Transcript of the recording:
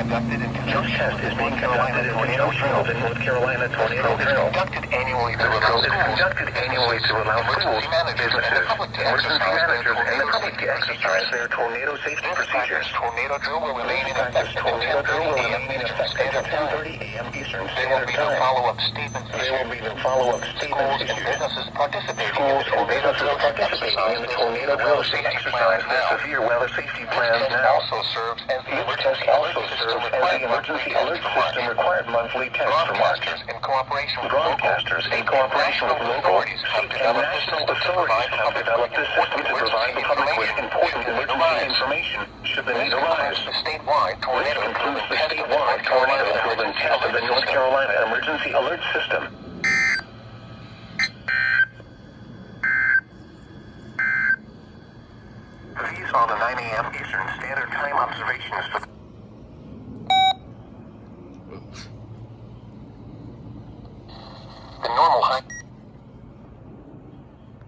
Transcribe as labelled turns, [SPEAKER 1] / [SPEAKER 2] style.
[SPEAKER 1] conducted in This test is being conducted in tornado field in North Carolina tornado drill.
[SPEAKER 2] Conducted annually to allow schools, businesses,
[SPEAKER 1] emergency managers, and the public to exercise their tornado safety procedures.
[SPEAKER 2] Tornado drill will remain in effect
[SPEAKER 1] Tornado drill will remain in effect until 10:30 a.m. Eastern
[SPEAKER 2] There will
[SPEAKER 1] Standard
[SPEAKER 2] be no
[SPEAKER 1] Time.
[SPEAKER 2] follow-up statements
[SPEAKER 1] There will be no follow-up statements
[SPEAKER 2] Schools and
[SPEAKER 1] issued.
[SPEAKER 2] businesses participating
[SPEAKER 1] Schools and businesses participating in the tornado drill should exercise their severe weather safety plans
[SPEAKER 2] This
[SPEAKER 1] now.
[SPEAKER 2] also serves as the
[SPEAKER 1] This test also serves as the emergency alert system required monthly test for March.
[SPEAKER 2] Broadcasters in cooperation with
[SPEAKER 1] Broadcasters in cooperation with local, state, and national authorities have developed this system to provide the public with important emergency information should the need arise.
[SPEAKER 2] The statewide
[SPEAKER 1] This
[SPEAKER 2] tornado
[SPEAKER 1] concludes the statewide tornado drill and test of the North Carolina Emergency Alert System. These are the 9 a.m. Eastern Standard Time observations for